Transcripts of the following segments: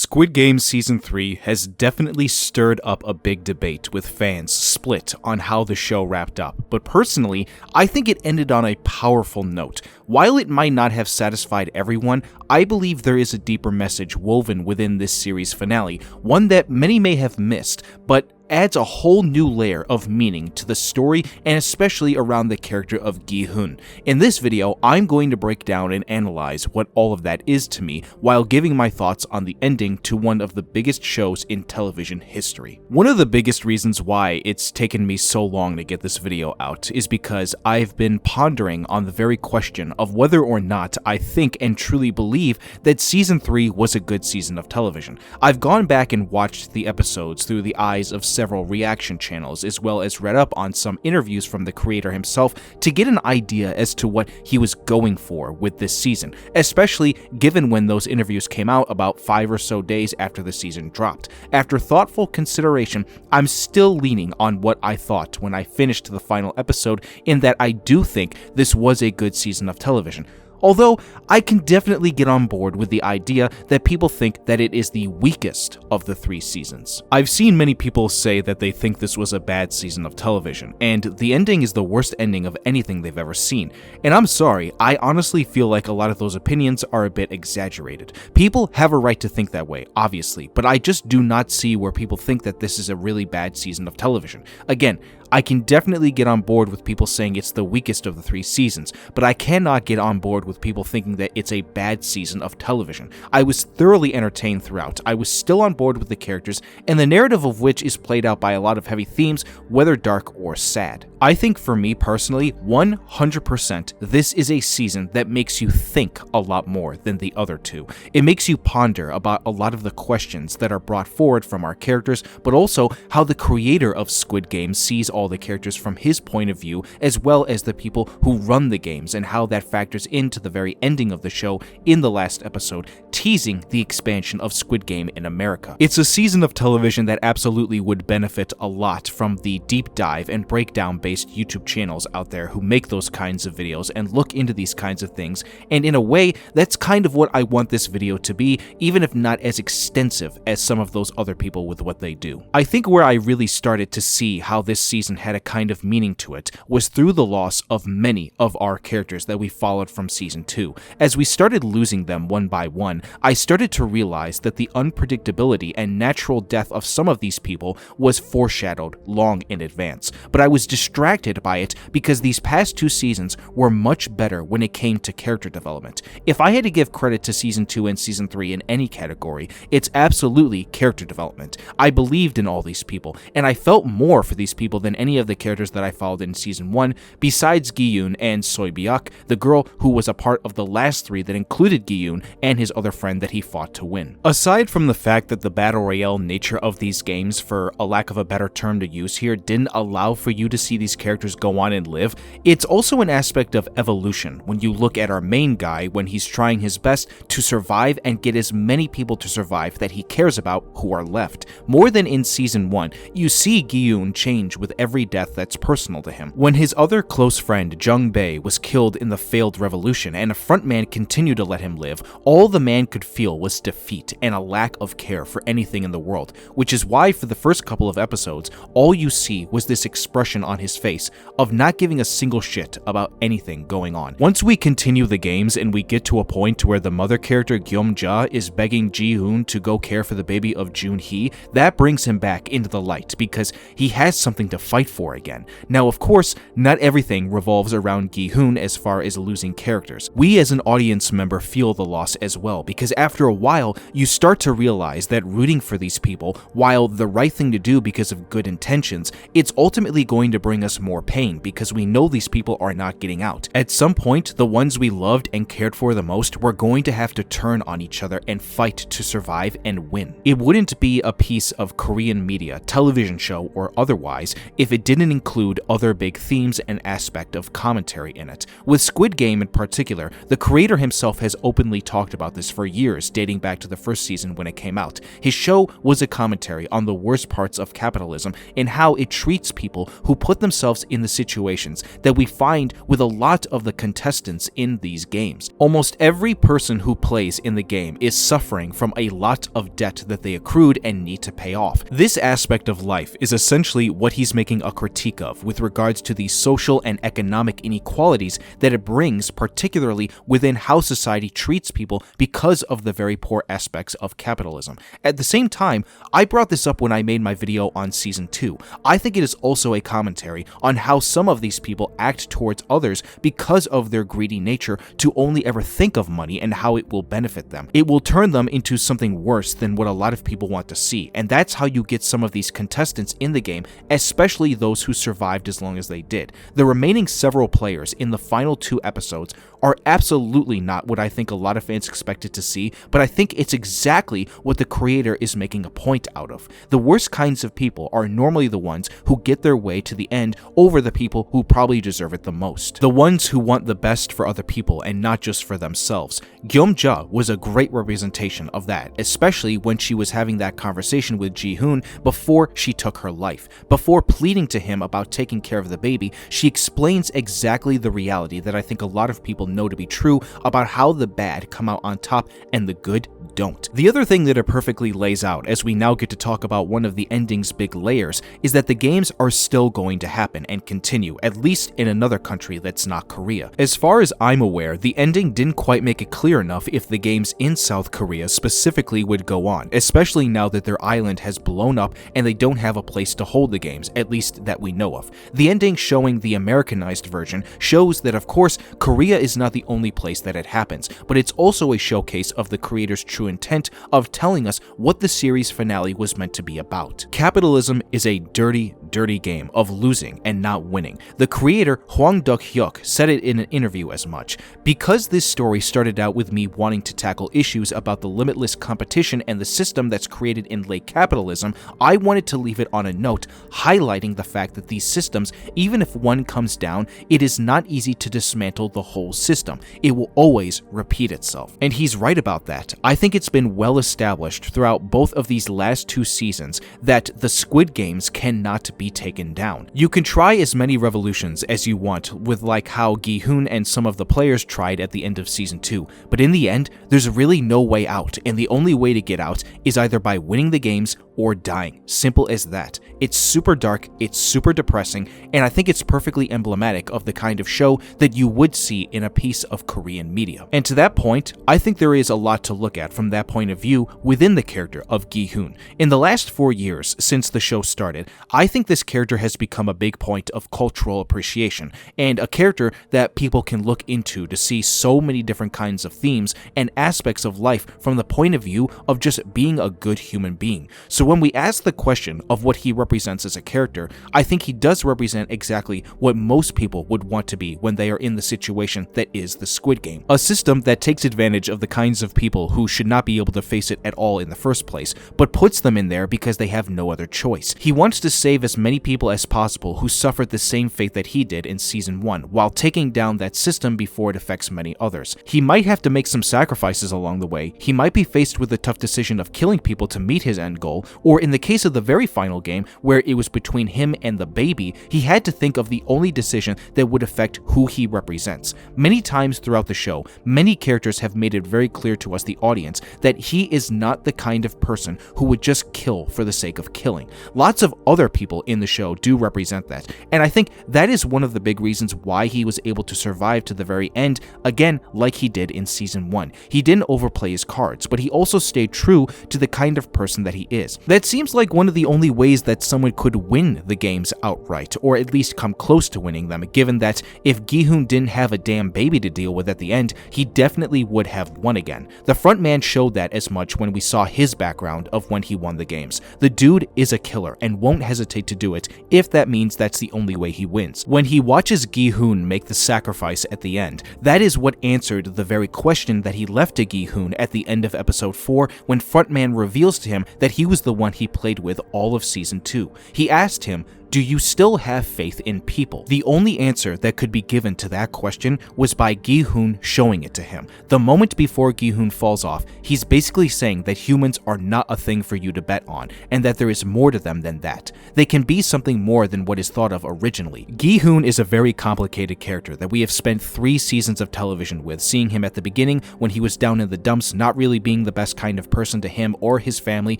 Squid Game Season 3 has definitely stirred up a big debate with fans split on how the show wrapped up, but personally, I think it ended on a powerful note. While it might not have satisfied everyone, I believe there is a deeper message woven within this series finale, one that many may have missed, but adds a whole new layer of meaning to the story and especially around the character of Gi-hun. In this video, I'm going to break down and analyze what all of that is to me while giving my thoughts on the ending to one of the biggest shows in television history. One of the biggest reasons why it's taken me so long to get this video out is because I've been pondering on the very question of whether or not I think and truly believe that Season 3 was a good season of television. I've gone back and watched the episodes through the eyes of several reaction channels, as well as read up on some interviews from the creator himself to get an idea as to what he was going for with this season, especially given when those interviews came out about 5 or so days after the season dropped. After thoughtful consideration, I'm still leaning on what I thought when I finished the final episode, in that I do think this was a good season of television. Although, I can definitely get on board with the idea that people think that it is the weakest of the 3 seasons. I've seen many people say that they think this was a bad season of television, and the ending is the worst ending of anything they've ever seen. And I'm sorry, I honestly feel like a lot of those opinions are a bit exaggerated. People have a right to think that way, obviously, but I just do not see where people think that this is a really bad season of television. Again, I can definitely get on board with people saying it's the weakest of the 3 seasons, but I cannot get on board with people thinking that it's a bad season of television. I was thoroughly entertained throughout. I was still on board with the characters, and the narrative of which is played out by a lot of heavy themes, whether dark or sad. I think for me personally, 100%, this is a season that makes you think a lot more than the other 2. It makes you ponder about a lot of the questions that are brought forward from our characters, but also how the creator of Squid Game sees all the characters from his point of view, as well as the people who run the games, and how that factors into the very ending of the show in the last episode, teasing the expansion of Squid Game in America. It's a season of television that absolutely would benefit a lot from the deep dive and breakdown based YouTube channels out there who make those kinds of videos and look into these kinds of things, and in a way, that's kind of what I want this video to be, even if not as extensive as some of those other people with what they do. I think where I really started to see how this season had a kind of meaning to it was through the loss of many of our characters that we followed from Season 2. As we started losing them one by one, I started to realize that the unpredictability and natural death of some of these people was foreshadowed long in advance, but I was distracted by it because these past 2 seasons were much better when it came to character development. If I had to give credit to Season 2 and Season 3 in any category, it's absolutely character development. I believed in all these people, and I felt more for these people than any of the characters that I followed in Season 1, besides Gi-young and Seo-byuk, the girl who was a part of the last 3 that included Gi-young and his other friend that he fought to win. Aside from the fact that the battle royale nature of these games, for a lack of a better term to use here, didn't allow for you to see these characters go on and live, it's also an aspect of evolution when you look at our main guy when he's trying his best to survive and get as many people to survive that he cares about who are left. More than in Season 1, you see Gi-young change with every death that's personal to him. When his other close friend, Jung-bae, was killed in the failed revolution and a frontman continued to let him live, all the man could feel was defeat and a lack of care for anything in the world, which is why for the first couple of episodes, all you see was this expression on his face of not giving a single shit about anything going on. Once we continue the games and we get to a point where the mother character Gyu-young is begging Ji-hoon to go care for the baby of Jun-ho, that brings him back into the light because he has something to fight for again. Now, of course, not everything revolves around Gi-hun as far as losing characters. We as an audience member feel the loss as well, because after a while, you start to realize that rooting for these people, while the right thing to do because of good intentions, it's ultimately going to bring us more pain because we know these people are not getting out. At some point, the ones we loved and cared for the most were going to have to turn on each other and fight to survive and win. It wouldn't be a piece of Korean media, television show, or otherwise if it didn't include other big themes and aspect of commentary in it. With Squid Game in particular, the creator himself has openly talked about this for years, dating back to the first season when it came out. His show was a commentary on the worst parts of capitalism and how it treats people who put themselves ourselves in the situations that we find with a lot of the contestants in these games. Almost every person who plays in the game is suffering from a lot of debt that they accrued and need to pay off. This aspect of life is essentially what he's making a critique of with regards to the social and economic inequalities that it brings, particularly within how society treats people because of the very poor aspects of capitalism. At the same time, I brought this up when I made my video on Season 2. I think it is also a commentary on how some of these people act towards others because of their greedy nature to only ever think of money and how it will benefit them. It will turn them into something worse than what a lot of people want to see, and that's how you get some of these contestants in the game, especially those who survived as long as they did. The remaining several players in the final 2 episodes are absolutely not what I think a lot of fans expected to see, but I think it's exactly what the creator is making a point out of. The worst kinds of people are normally the ones who get their way to the end over the people who probably deserve it the most. The ones who want the best for other people and not just for themselves. Lee-Jung-jae was a great representation of that, especially when she was having that conversation with Gi-hun before she took her life. Before pleading to him about taking care of the baby, she explains exactly the reality that I think a lot of people know to be true about how the bad come out on top and the good don't. The other thing that it perfectly lays out, as we now get to talk about one of the ending's big layers, is that the games are still going to happen and continue, at least in another country that's not Korea. As far as I'm aware, the ending didn't quite make it clear enough if the games in South Korea specifically would go on, especially now that their island has blown up and they don't have a place to hold the games, at least that we know of. The ending showing the Americanized version shows that, of course, Korea is not the only place that it happens, but it's also a showcase of the creator's true intent of telling us what the series finale was meant to be about. Capitalism is a dirty game of losing and not winning. The creator, Hwang Dong-hyuk, said it in an interview as much. Because this story started out with me wanting to tackle issues about the limitless competition and the system that's created in late capitalism, I wanted to leave it on a note highlighting the fact that these systems, even if one comes down, it is not easy to dismantle the whole system. It will always repeat itself. And he's right about that. I think it's been well established throughout both of these last 2 seasons that the Squid Games cannot be taken down. You can try as many revolutions as you want, with like how Gi-hun and some of the players tried at the end of Season 2, but in the end, there's really no way out, and the only way to get out is either by winning the games or dying. Simple as that. It's super dark, it's super depressing, and I think it's perfectly emblematic of the kind of show that you would see in a piece of Korean media. And to that point, I think there is a lot to look at from that point of view within the character of Gi-hun. In the last 4 years since the show started, I think this character has become a big point of cultural appreciation, and a character that people can look into to see so many different kinds of themes and aspects of life from the point of view of just being a good human being. So when we ask the question of what he represents as a character, I think he does represent exactly what most people would want to be when they are in the situation that is the Squid Game. A system that takes advantage of the kinds of people who should not be able to face it at all in the first place, but puts them in there because they have no other choice. He wants to save as many people as possible who suffered the same fate that he did in Season 1, while taking down that system before it affects many others. He might have to make some sacrifices along the way. He might be faced with the tough decision of killing people to meet his end goal, or in the case of the very final game, where it was between him and the baby, he had to think of the only decision that would affect who he represents. Many times throughout the show, many characters have made it very clear to us, the audience, that he is not the kind of person who would just kill for the sake of killing. Lots of other people in the show do represent that, and I think that is one of the big reasons why he was able to survive to the very end, again, like he did in Season 1. He didn't overplay his cards, but he also stayed true to the kind of person that he is. That seems like one of the only ways that someone could win the games outright, or at least come close to winning them, given that if Gi-hun didn't have a damn baby to deal with at the end, he definitely would have won again. The frontman showed that as much when we saw his background of when he won the games. The dude is a killer and won't hesitate to do it if that means that's the only way he wins. When he watches Gi-hun make the sacrifice at the end, that is what answered the very question that he left to Gi-hun at the end of episode 4, when frontman reveals to him that he was the one he played with all of Season 2. He asked him, do you still have faith in people? The only answer that could be given to that question was by Gi-hun showing it to him. The moment before Gi-hun falls off, he's basically saying that humans are not a thing for you to bet on, and that there is more to them than that. They can be something more than what is thought of originally. Gi-hun is a very complicated character that we have spent 3 seasons of television with, seeing him at the beginning when he was down in the dumps, not really being the best kind of person to him or his family,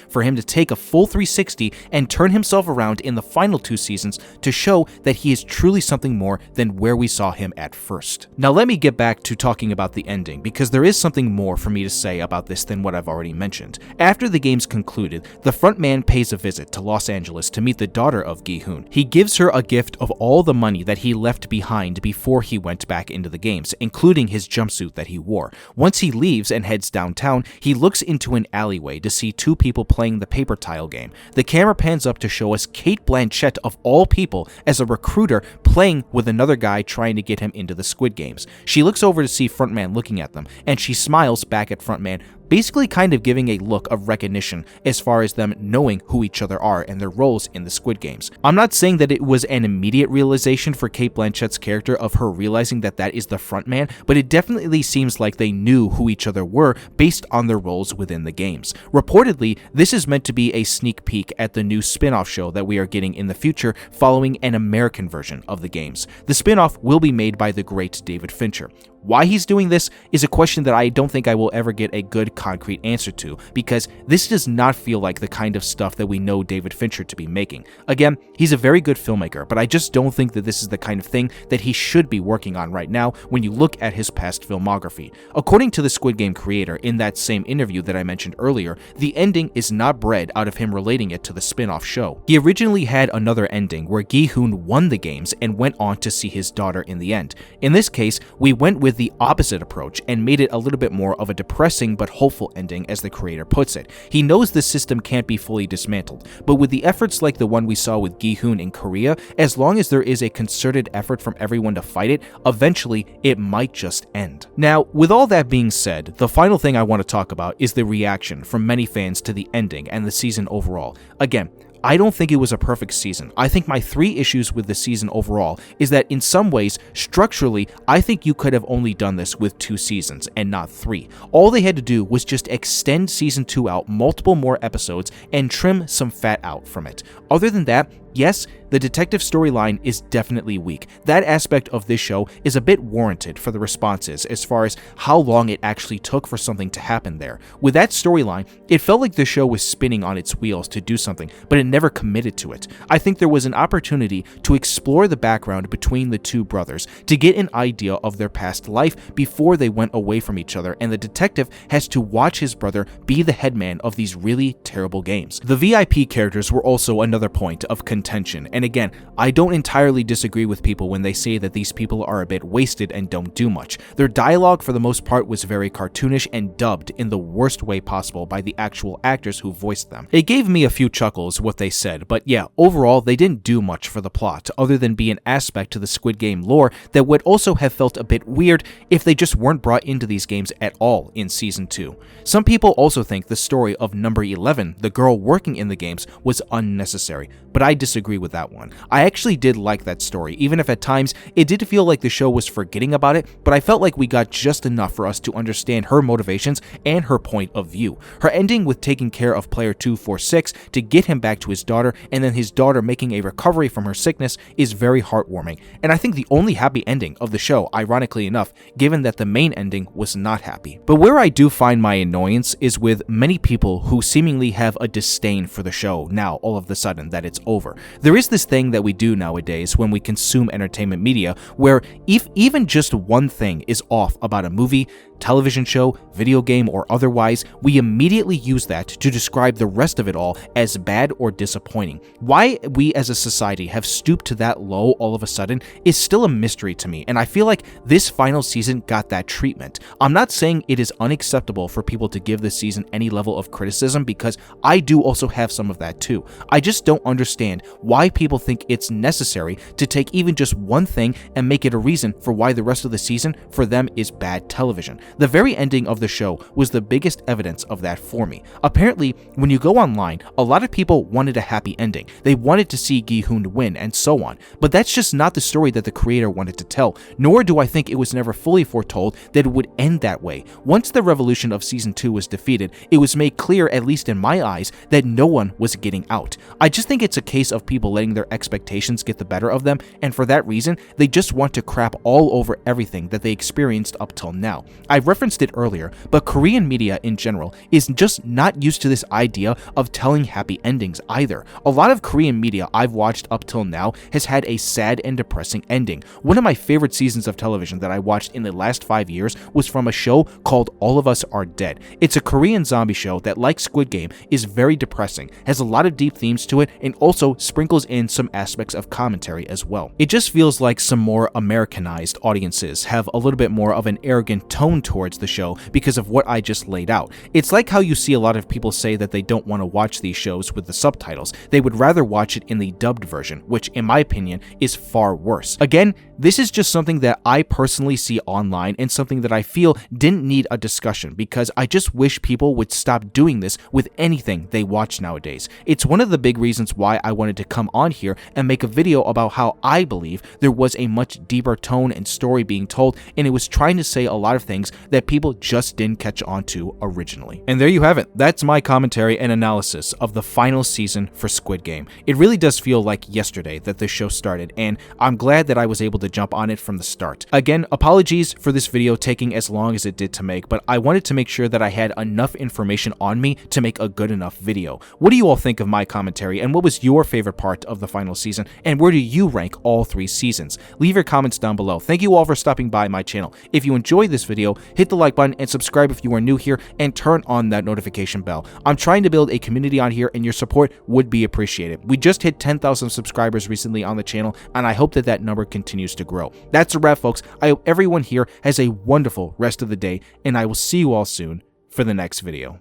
for him to take a full 360 and turn himself around in the final 2 seasons to show that he is truly something more than where we saw him at first. Now let me get back to talking about the ending, because there is something more for me to say about this than what I've already mentioned. After the games concluded, the frontman pays a visit to Los Angeles to meet the daughter of Gi-hun. He gives her a gift of all the money that he left behind before he went back into the games, including his jumpsuit that he wore. Once he leaves and heads downtown, he looks into an alleyway to see 2 people playing the paper tile game. The camera pans up to show us Cate Blanchett, of all people, as a recruiter playing with another guy trying to get him into the Squid Games. She looks over to see Frontman looking at them, and she smiles back at Frontman, basically kind of giving a look of recognition as far as them knowing who each other are and their roles in the Squid Games. I'm not saying that it was an immediate realization for Cate Blanchett's character of her realizing that that is the frontman, but it definitely seems like they knew who each other were based on their roles within the games. Reportedly, this is meant to be a sneak peek at the new spin-off show that we are getting in the future following an American version of the games. The spin-off will be made by the great David Fincher. Why he's doing this is a question that I don't think I will ever get a good concrete answer to, because this does not feel like the kind of stuff that we know David Fincher to be making. Again, he's a very good filmmaker, but I just don't think that this is the kind of thing that he should be working on right now when you look at his past filmography. According to the Squid Game creator in that same interview that I mentioned earlier, the ending is not bred out of him relating it to the spin-off show. He originally had another ending where Gi-hun won the games and went on to see his daughter in the end. In this case, we went with the opposite approach and made it a little bit more of a depressing but hopeful ending, as the creator puts it. He knows the system can't be fully dismantled, but with the efforts like the one we saw with Gi-hun in Korea, as long as there is a concerted effort from everyone to fight it, eventually it might just end. Now, with all that being said, the final thing I want to talk about is the reaction from many fans to the ending and the season overall. Again, I don't think it was a perfect season. I think my 3 issues with the season overall is that in some ways, structurally, I think you could have only done this with 2 seasons and not 3. All they had to do was just extend season 2 out multiple more episodes and trim some fat out from it. Other than that, yes, the detective storyline is definitely weak. That aspect of this show is a bit warranted for the responses as far as how long it actually took for something to happen there. With that storyline, it felt like the show was spinning on its wheels to do something, but it never committed to it. I think there was an opportunity to explore the background between the 2 brothers, to get an idea of their past life before they went away from each other, and the detective has to watch his brother be the headman of these really terrible games. The VIP characters were also another point of contention, and again, I don't entirely disagree with people when they say that these people are a bit wasted and don't do much. Their dialogue for the most part was very cartoonish and dubbed in the worst way possible by the actual actors who voiced them. It gave me a few chuckles what they said, but yeah, overall they didn't do much for the plot other than be an aspect to the Squid Game lore that would also have felt a bit weird if they just weren't brought into these games at all in season 2. Some people also think the story of number 11, the girl working in the games, was unnecessary, but I disagree with that one. I actually did like that story, even if at times it did feel like the show was forgetting about it, but I felt like we got just enough for us to understand her motivations and her point of view. Her ending with taking care of player 246 to get him back to his daughter, and then his daughter making a recovery from her sickness, is very heartwarming, and I think the only happy ending of the show, ironically enough, given that the main ending was not happy. But where I do find my annoyance is with many people who seemingly have a disdain for the show now all of the sudden that it's over. There is this thing that we do nowadays when we consume entertainment media where if even just one thing is off about a movie, television show, video game, or otherwise, we immediately use that to describe the rest of it all as bad or disappointing. Why we as a society have stooped to that low all of a sudden is still a mystery to me, and I feel like this final season got that treatment. I'm not saying it is unacceptable for people to give this season any level of criticism, because I do also have some of that too. I just don't understand why people think it's necessary to take even just one thing and make it a reason for why the rest of the season for them is bad television. The very ending of the show was the biggest evidence of that for me. Apparently, when you go online, a lot of people wanted a happy ending. They wanted to see Gi-hun win and so on. But that's just not the story that the creator wanted to tell, nor do I think it was never fully foretold that it would end that way. Once the revolution of season 2 was defeated, it was made clear, at least in my eyes, that no one was getting out. I just think it's a case of people letting their expectations get the better of them, and for that reason, they just want to crap all over everything that they experienced up till now. I referenced it earlier, but Korean media in general is just not used to this idea of telling happy endings either. A lot of Korean media I've watched up till now has had a sad and depressing ending. One of my favorite seasons of television that I watched in the last 5 years was from a show called All of Us Are Dead. It's a Korean zombie show that, like Squid Game, is very depressing, has a lot of deep themes to it, and also sprinkles in some aspects of commentary as well. It just feels like some more Americanized audiences have a little bit more of an arrogant tone towards the show because of what I just laid out. It's like how you see a lot of people say that they don't want to watch these shows with the subtitles. They would rather watch it in the dubbed version, which in my opinion is far worse. Again, this is just something that I personally see online and something that I feel didn't need a discussion, because I just wish people would stop doing this with anything they watch nowadays. It's one of the big reasons why I wanted to come on here and make a video about how I believe there was a much deeper tone and story being told, and it was trying to say a lot of things that people just didn't catch on to originally. And there you have it. That's my commentary and analysis of the final season for Squid Game. It really does feel like yesterday that this show started, and I'm glad that I was able to jump on it from the start. Again, apologies for this video taking as long as it did to make, but I wanted to make sure that I had enough information on me to make a good enough video. What do you all think of my commentary, and what was your favorite part of the final season, and where do you rank all 3 seasons? Leave your comments down below. Thank you all for stopping by my channel. If you enjoyed this video, hit the like button and subscribe if you are new here, and turn on that notification bell. I'm trying to build a community on here, and your support would be appreciated. We just hit 10,000 subscribers recently on the channel, and I hope that that number continues to grow. That's a wrap, folks. I hope everyone here has a wonderful rest of the day, and I will see you all soon for the next video.